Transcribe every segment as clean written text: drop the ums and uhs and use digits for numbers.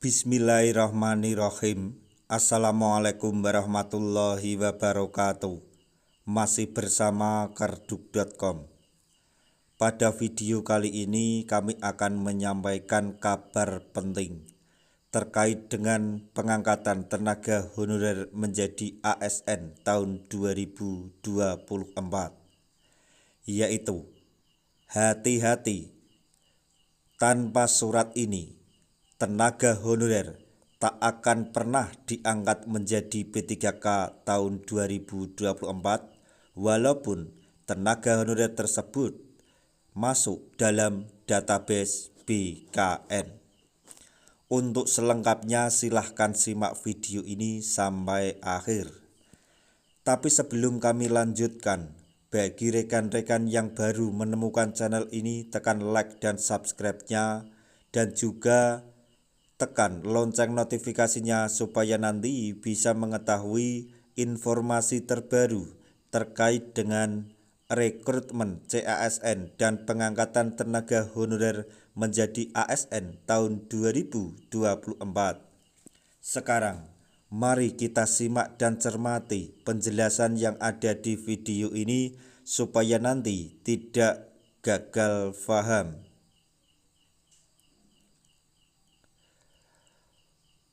Bismillahirrahmanirrahim. Assalamualaikum warahmatullahi wabarakatuh. Masih bersama kerduk.com. Pada video kali ini kami akan menyampaikan kabar penting terkait dengan pengangkatan tenaga honorer menjadi ASN tahun 2024, yaitu hati-hati, tanpa surat ini tenaga honorer tak akan pernah diangkat menjadi P3K tahun 2024 walaupun tenaga honorer tersebut masuk dalam database BKN. Untuk selengkapnya silahkan simak video ini sampai akhir. Tapi sebelum kami lanjutkan, bagi rekan-rekan yang baru menemukan channel ini, tekan like dan subscribe-nya dan juga tekan lonceng notifikasinya supaya nanti bisa mengetahui informasi terbaru terkait dengan rekrutmen CASN dan pengangkatan tenaga honorer menjadi ASN tahun 2024. Sekarang, mari kita simak dan cermati penjelasan yang ada di video ini supaya nanti tidak gagal paham.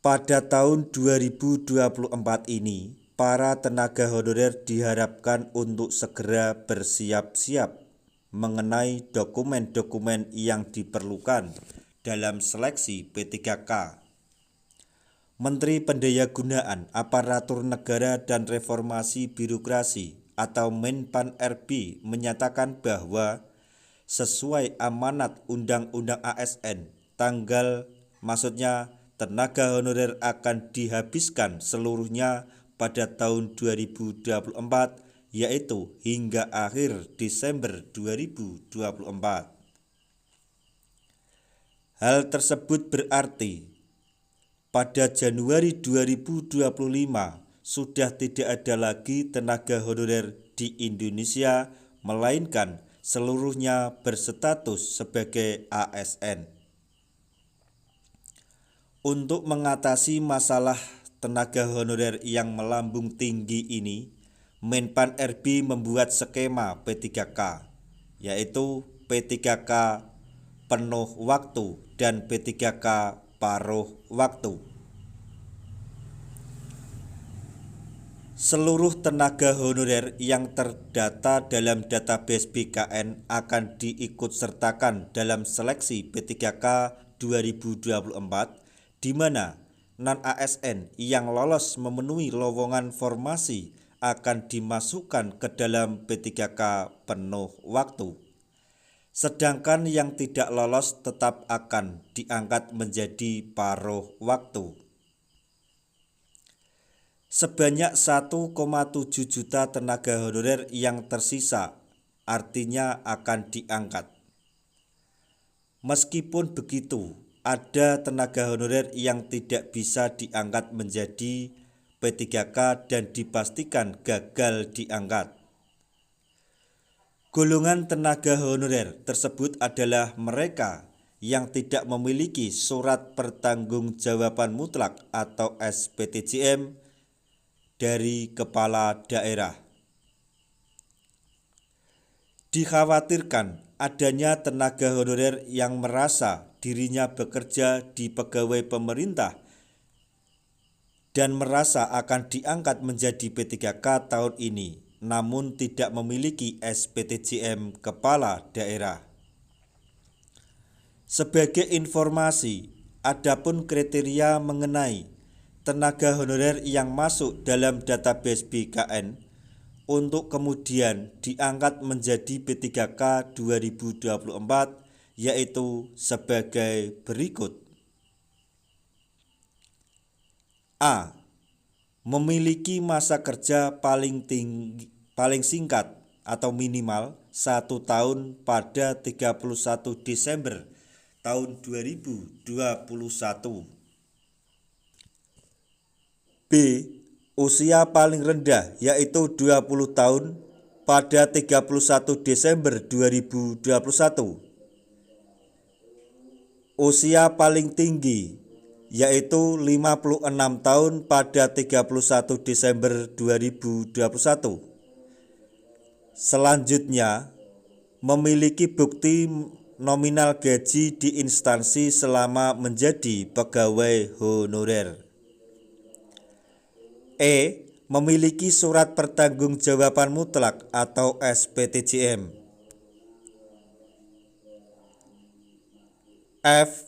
Pada tahun 2024 ini, para tenaga honorer diharapkan untuk segera bersiap-siap mengenai dokumen-dokumen yang diperlukan dalam seleksi P3K. Menteri Pendayagunaan Aparatur Negara dan Reformasi Birokrasi atau Menpan RB menyatakan bahwa sesuai amanat Undang-Undang ASN, tenaga honorer akan dihabiskan seluruhnya pada tahun 2024, yaitu hingga akhir Desember 2024. Hal tersebut berarti pada Januari 2025 sudah tidak ada lagi tenaga honorer di Indonesia, melainkan seluruhnya berstatus sebagai ASN. Untuk mengatasi masalah tenaga honorer yang melambung tinggi ini, Menpan RB membuat skema P3K, yaitu P3K penuh waktu dan P3K paruh waktu. Seluruh tenaga honorer yang terdata dalam database BKN akan diikutsertakan dalam seleksi P3K 2024, di mana non-ASN yang lolos memenuhi lowongan formasi akan dimasukkan ke dalam P3K penuh waktu. Sedangkan yang tidak lolos tetap akan diangkat menjadi paruh waktu. Sebanyak 1,7 juta tenaga honorer yang tersisa artinya akan diangkat. Meskipun begitu, ada tenaga honorer yang tidak bisa diangkat menjadi P3K dan dipastikan gagal diangkat. Golongan tenaga honorer tersebut adalah mereka yang tidak memiliki surat pertanggungjawaban mutlak atau SPTJM dari kepala daerah. Dikhawatirkan adanya tenaga honorer yang merasa dirinya bekerja di pegawai pemerintah dan merasa akan diangkat menjadi P3K tahun ini, namun tidak memiliki SPTJM kepala daerah. Sebagai informasi, adapun kriteria mengenai tenaga honorer yang masuk dalam database BKN untuk kemudian diangkat menjadi P3K 2024 yaitu sebagai berikut. A. Memiliki masa kerja paling singkat atau minimal 1 tahun pada 31 Desember tahun 2021. B. Usia paling rendah yaitu 20 tahun pada 31 Desember 2021. Usia paling tinggi yaitu 56 tahun pada 31 Desember 2021. Selanjutnya, memiliki bukti nominal gaji di instansi selama menjadi pegawai honorer. Memiliki surat pertanggungjawaban mutlak atau SPTJM.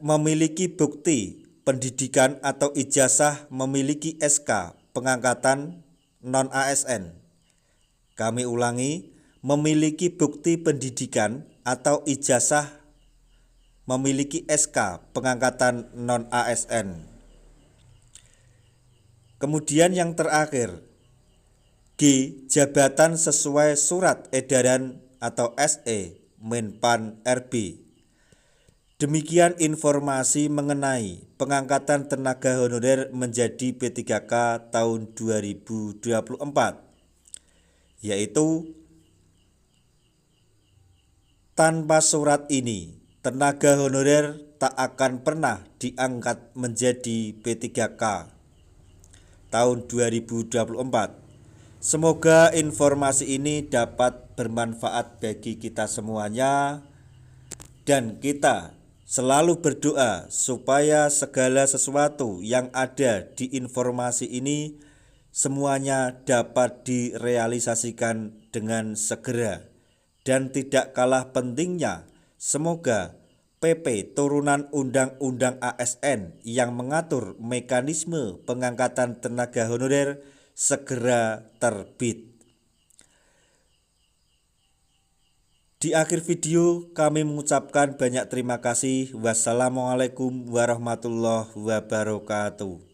Memiliki bukti pendidikan atau ijazah memiliki SK pengangkatan non-ASN. Kami ulangi, memiliki bukti pendidikan atau ijazah memiliki SK pengangkatan non-ASN. Kemudian yang terakhir, jabatan sesuai surat edaran atau SE Menpan RB. Demikian informasi mengenai pengangkatan tenaga honorer menjadi P3K tahun 2024, yaitu tanpa surat ini tenaga honorer tak akan pernah diangkat menjadi P3K tahun 2024. Semoga informasi ini dapat bermanfaat bagi kita semuanya, dan kita selalu berdoa supaya segala sesuatu yang ada di informasi ini semuanya dapat direalisasikan dengan segera. Dan tidak kalah pentingnya, semoga PP turunan Undang-Undang ASN yang mengatur mekanisme pengangkatan tenaga honorer segera terbit. Di akhir video kami mengucapkan banyak terima kasih. Wassalamualaikum warahmatullahi wabarakatuh.